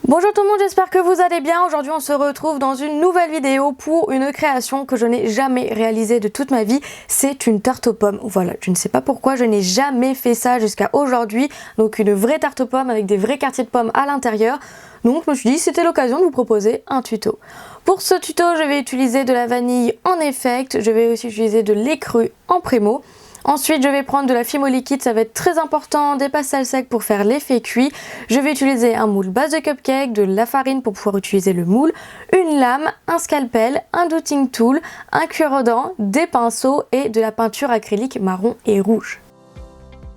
Bonjour tout le monde, j'espère que vous allez bien. Aujourd'hui on se retrouve dans une nouvelle vidéo pour une création que je n'ai jamais réalisée de toute ma vie. C'est une tarte aux pommes. Voilà, je ne sais pas pourquoi je n'ai jamais fait ça jusqu'à aujourd'hui. Donc une vraie tarte aux pommes avec des vrais quartiers de pommes à l'intérieur. Donc je me suis dit c'était l'occasion de vous proposer un tuto. Pour ce tuto je vais utiliser de la vanille en effect. Je vais aussi utiliser de lait cru en prémo. Ensuite, je vais prendre de la fimo liquide, ça va être très important, des pastels secs pour faire l'effet cuit. Je vais utiliser un moule base de cupcake, de la farine pour pouvoir utiliser le moule, une lame, un scalpel, un douting tool, un cure-dents, des pinceaux et de la peinture acrylique marron et rouge.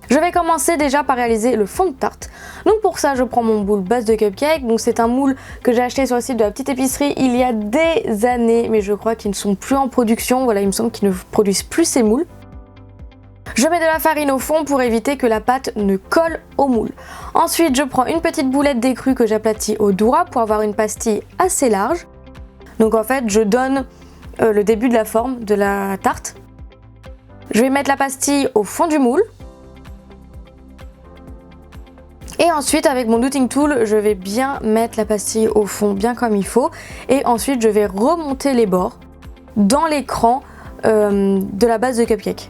Je vais commencer déjà par réaliser le fond de tarte. Donc pour ça, je prends mon moule base de cupcake. Donc c'est un moule que j'ai acheté sur le site de la petite épicerie il y a des années, mais je crois qu'ils ne sont plus en production. Voilà, il me semble qu'ils ne produisent plus ces moules. Je mets de la farine au fond pour éviter que la pâte ne colle au moule. Ensuite, je prends une petite boulette d'écrue que j'aplatis au doigt pour avoir une pastille assez large. Donc en fait, je donne le début de la forme de la tarte. Je vais mettre la pastille au fond du moule. Et ensuite, avec mon douting tool, je vais bien mettre la pastille au fond, bien comme il faut. Et ensuite, je vais remonter les bords dans l'écran de la base de cupcake.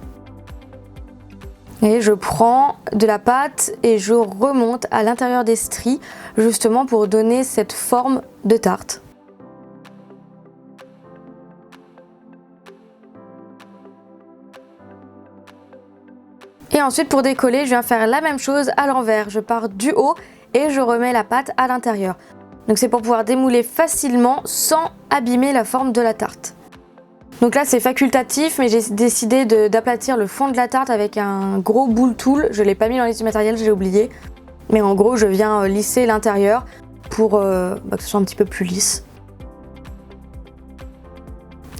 Et je prends de la pâte et je remonte à l'intérieur des stries, justement pour donner cette forme de tarte. Et ensuite pour décoller, je viens faire la même chose à l'envers. Je pars du haut et je remets la pâte à l'intérieur. Donc c'est pour pouvoir démouler facilement sans abîmer la forme de la tarte. Donc là c'est facultatif, mais j'ai décidé d'aplatir le fond de la tarte avec un gros boule tool. Je ne l'ai pas mis dans les matériels, j'ai oublié. Mais en gros je viens lisser l'intérieur pour que ce soit un petit peu plus lisse.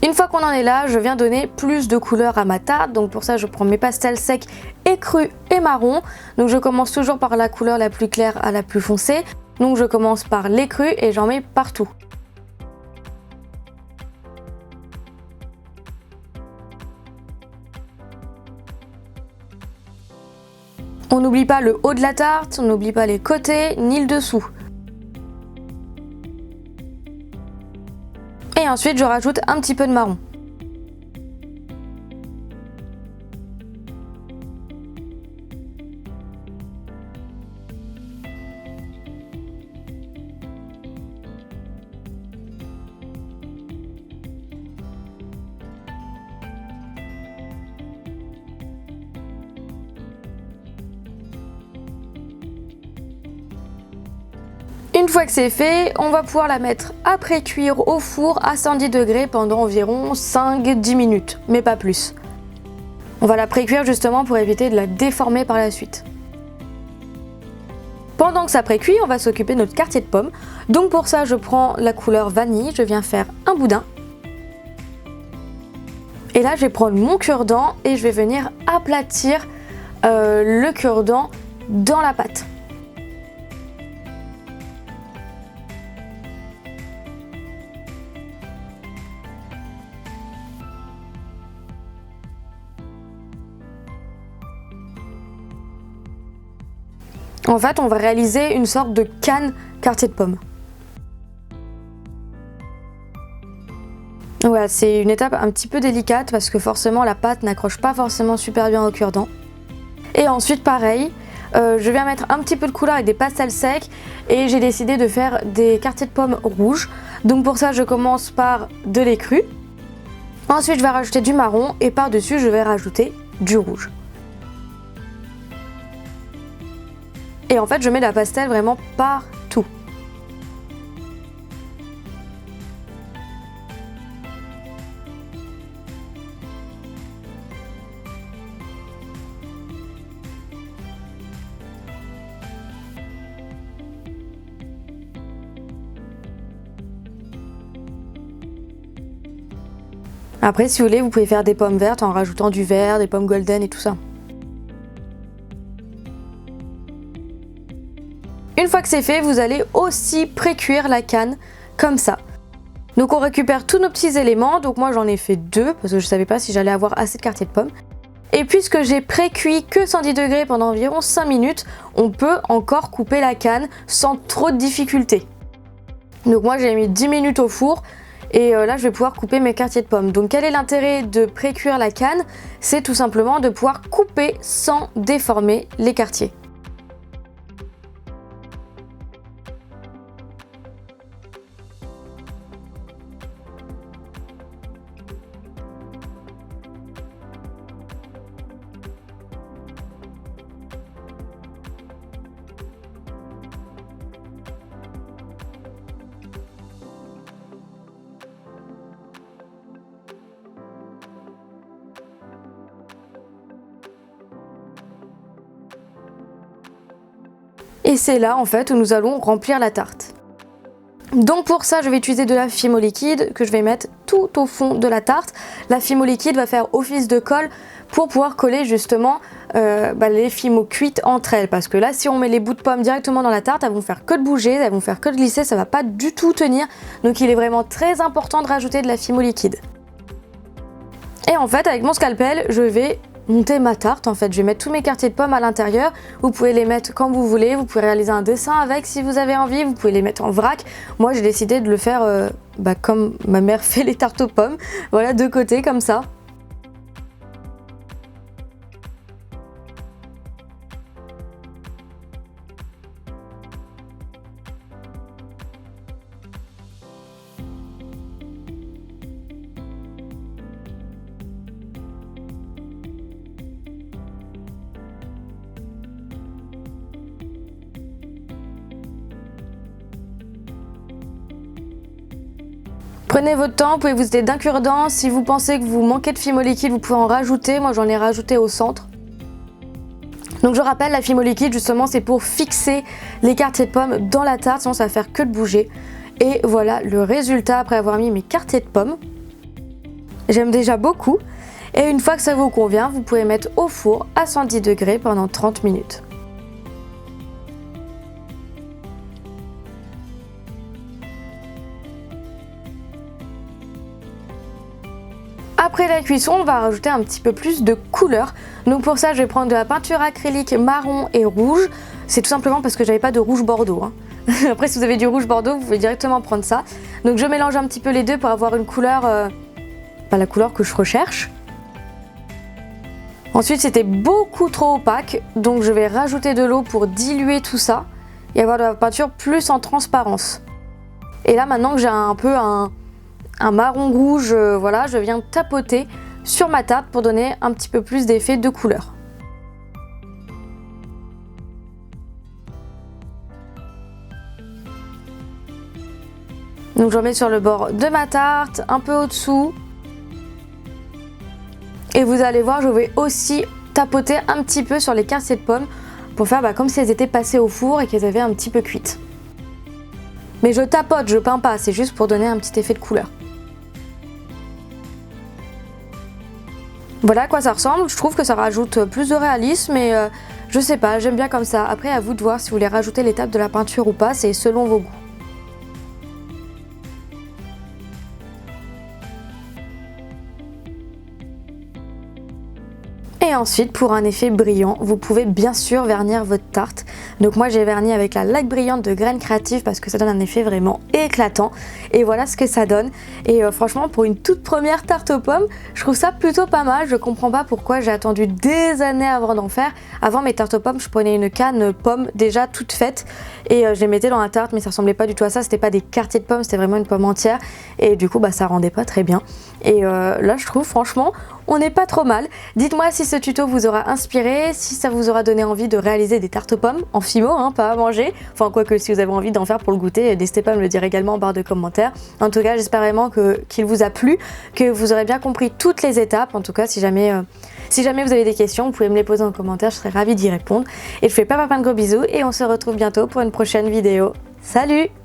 Une fois qu'on en est là, je viens donner plus de couleur à ma tarte. Donc pour ça je prends mes pastels secs et crus et marron. Donc je commence toujours par la couleur la plus claire à la plus foncée. Donc je commence par les crus et j'en mets partout. On n'oublie pas le haut de la tarte, on n'oublie pas les côtés ni le dessous. Et ensuite je rajoute un petit peu de marron. Une fois que c'est fait, on va pouvoir la mettre à pré-cuire au four à 110 degrés pendant environ 5-10 minutes, mais pas plus. On va la pré-cuire justement pour éviter de la déformer par la suite. Pendant que ça pré-cuit, on va s'occuper de notre quartier de pommes. Donc pour ça, je prends la couleur vanille, je viens faire un boudin. Et là, je vais prendre mon cure-dent et je vais venir aplatir le cure-dent dans la pâte. En fait, on va réaliser une sorte de canne quartier de pommes. Voilà, c'est une étape un petit peu délicate parce que forcément la pâte n'accroche pas forcément super bien au cure-dent. Et ensuite pareil, je viens mettre un petit peu de couleur avec des pastels secs et j'ai décidé de faire des quartiers de pommes rouges. Donc pour ça je commence par de lait cru. Ensuite je vais rajouter du marron et par-dessus je vais rajouter du rouge. Et en fait je mets de la pastel vraiment partout. Après si vous voulez vous pouvez faire des pommes vertes en rajoutant du vert, des pommes golden et tout ça. Une fois que c'est fait, vous allez aussi pré-cuire la canne comme ça. Donc on récupère tous nos petits éléments, donc moi j'en ai fait 2 parce que je ne savais pas si j'allais avoir assez de quartiers de pommes. Et puisque j'ai pré-cuit que 110 degrés pendant environ 5 minutes, on peut encore couper la canne sans trop de difficulté. Donc moi j'ai mis 10 minutes au four et là je vais pouvoir couper mes quartiers de pommes. Donc quel est l'intérêt de pré-cuire la canne? C'est tout simplement de pouvoir couper sans déformer les quartiers. Et c'est là en fait où nous allons remplir la tarte. Donc pour ça je vais utiliser de la Fimo liquide que je vais mettre tout au fond de la tarte. La Fimo liquide va faire office de colle pour pouvoir coller justement les Fimo cuites entre elles. Parce que là si on met les bouts de pommes directement dans la tarte, elles vont faire que de bouger, elles vont faire que de glisser, ça va pas du tout tenir. Donc il est vraiment très important de rajouter de la Fimo liquide. Et en fait avec mon scalpel je vais monter ma tarte. En fait je vais mettre tous mes quartiers de pommes à l'intérieur. Vous pouvez les mettre comme vous voulez, vous pouvez réaliser un dessin avec si vous avez envie, vous pouvez les mettre en vrac. Moi j'ai décidé de le faire comme ma mère fait les tartes aux pommes, voilà, de côté comme ça. Prenez votre temps, vous pouvez vous aider d'un cure-dent. Si vous pensez que vous manquez de Fimo liquide, vous pouvez en rajouter. Moi j'en ai rajouté au centre. Donc je rappelle, la Fimo liquide justement c'est pour fixer les quartiers de pommes dans la tarte, sinon ça va faire que de bouger. Et voilà le résultat après avoir mis mes quartiers de pommes. J'aime déjà beaucoup. Et une fois que ça vous convient, vous pouvez mettre au four à 110 degrés pendant 30 minutes. Après la cuisson, on va rajouter un petit peu plus de couleur. Donc pour ça, je vais prendre de la peinture acrylique marron et rouge. C'est tout simplement parce que j'avais pas de rouge bordeaux. Après, si vous avez du rouge bordeaux, vous pouvez directement prendre ça. Donc je mélange un petit peu les deux pour avoir une couleur, la couleur que je recherche. Ensuite, c'était beaucoup trop opaque, donc je vais rajouter de l'eau pour diluer tout ça et avoir de la peinture plus en transparence. Et là, maintenant que j'ai un peu un marron rouge, voilà, je viens tapoter sur ma tarte pour donner un petit peu plus d'effet de couleur. Donc j'en mets sur le bord de ma tarte, un peu au-dessous. Et vous allez voir, je vais aussi tapoter un petit peu sur les quartiers de pommes pour faire comme si elles étaient passées au four et qu'elles avaient un petit peu cuites. Mais je tapote, je peins pas, c'est juste pour donner un petit effet de couleur. Voilà à quoi ça ressemble, je trouve que ça rajoute plus de réalisme et je sais pas, j'aime bien comme ça. Après à vous de voir si vous voulez rajouter l'étape de la peinture ou pas, c'est selon vos goûts. Et ensuite, pour un effet brillant, vous pouvez bien sûr vernir votre tarte. Donc moi j'ai verni avec la laque brillante de Graines Créatives parce que ça donne un effet vraiment éclatant. Et voilà ce que ça donne. Et franchement, pour une toute première tarte aux pommes, je trouve ça plutôt pas mal. Je comprends pas pourquoi j'ai attendu des années avant d'en faire. Avant mes tartes aux pommes, je prenais une canne pomme déjà toute faite et je les mettais dans la tarte, mais ça ressemblait pas du tout à ça. C'était pas des quartiers de pommes, c'était vraiment une pomme entière. Et du coup, ça rendait pas très bien. Et là, je trouve franchement, on n'est pas trop mal. Dites-moi si ce tuto vous aura inspiré, si ça vous aura donné envie de réaliser des tartes aux pommes en Fimo, pas à manger. Enfin, quoique si vous avez envie d'en faire pour le goûter, n'hésitez pas à me le dire également en barre de commentaires. En tout cas, j'espère vraiment qu'il vous a plu, que vous aurez bien compris toutes les étapes. En tout cas, si jamais vous avez des questions, vous pouvez me les poser en commentaire, je serai ravie d'y répondre. Et je vous fais plein de gros bisous et on se retrouve bientôt pour une prochaine vidéo. Salut!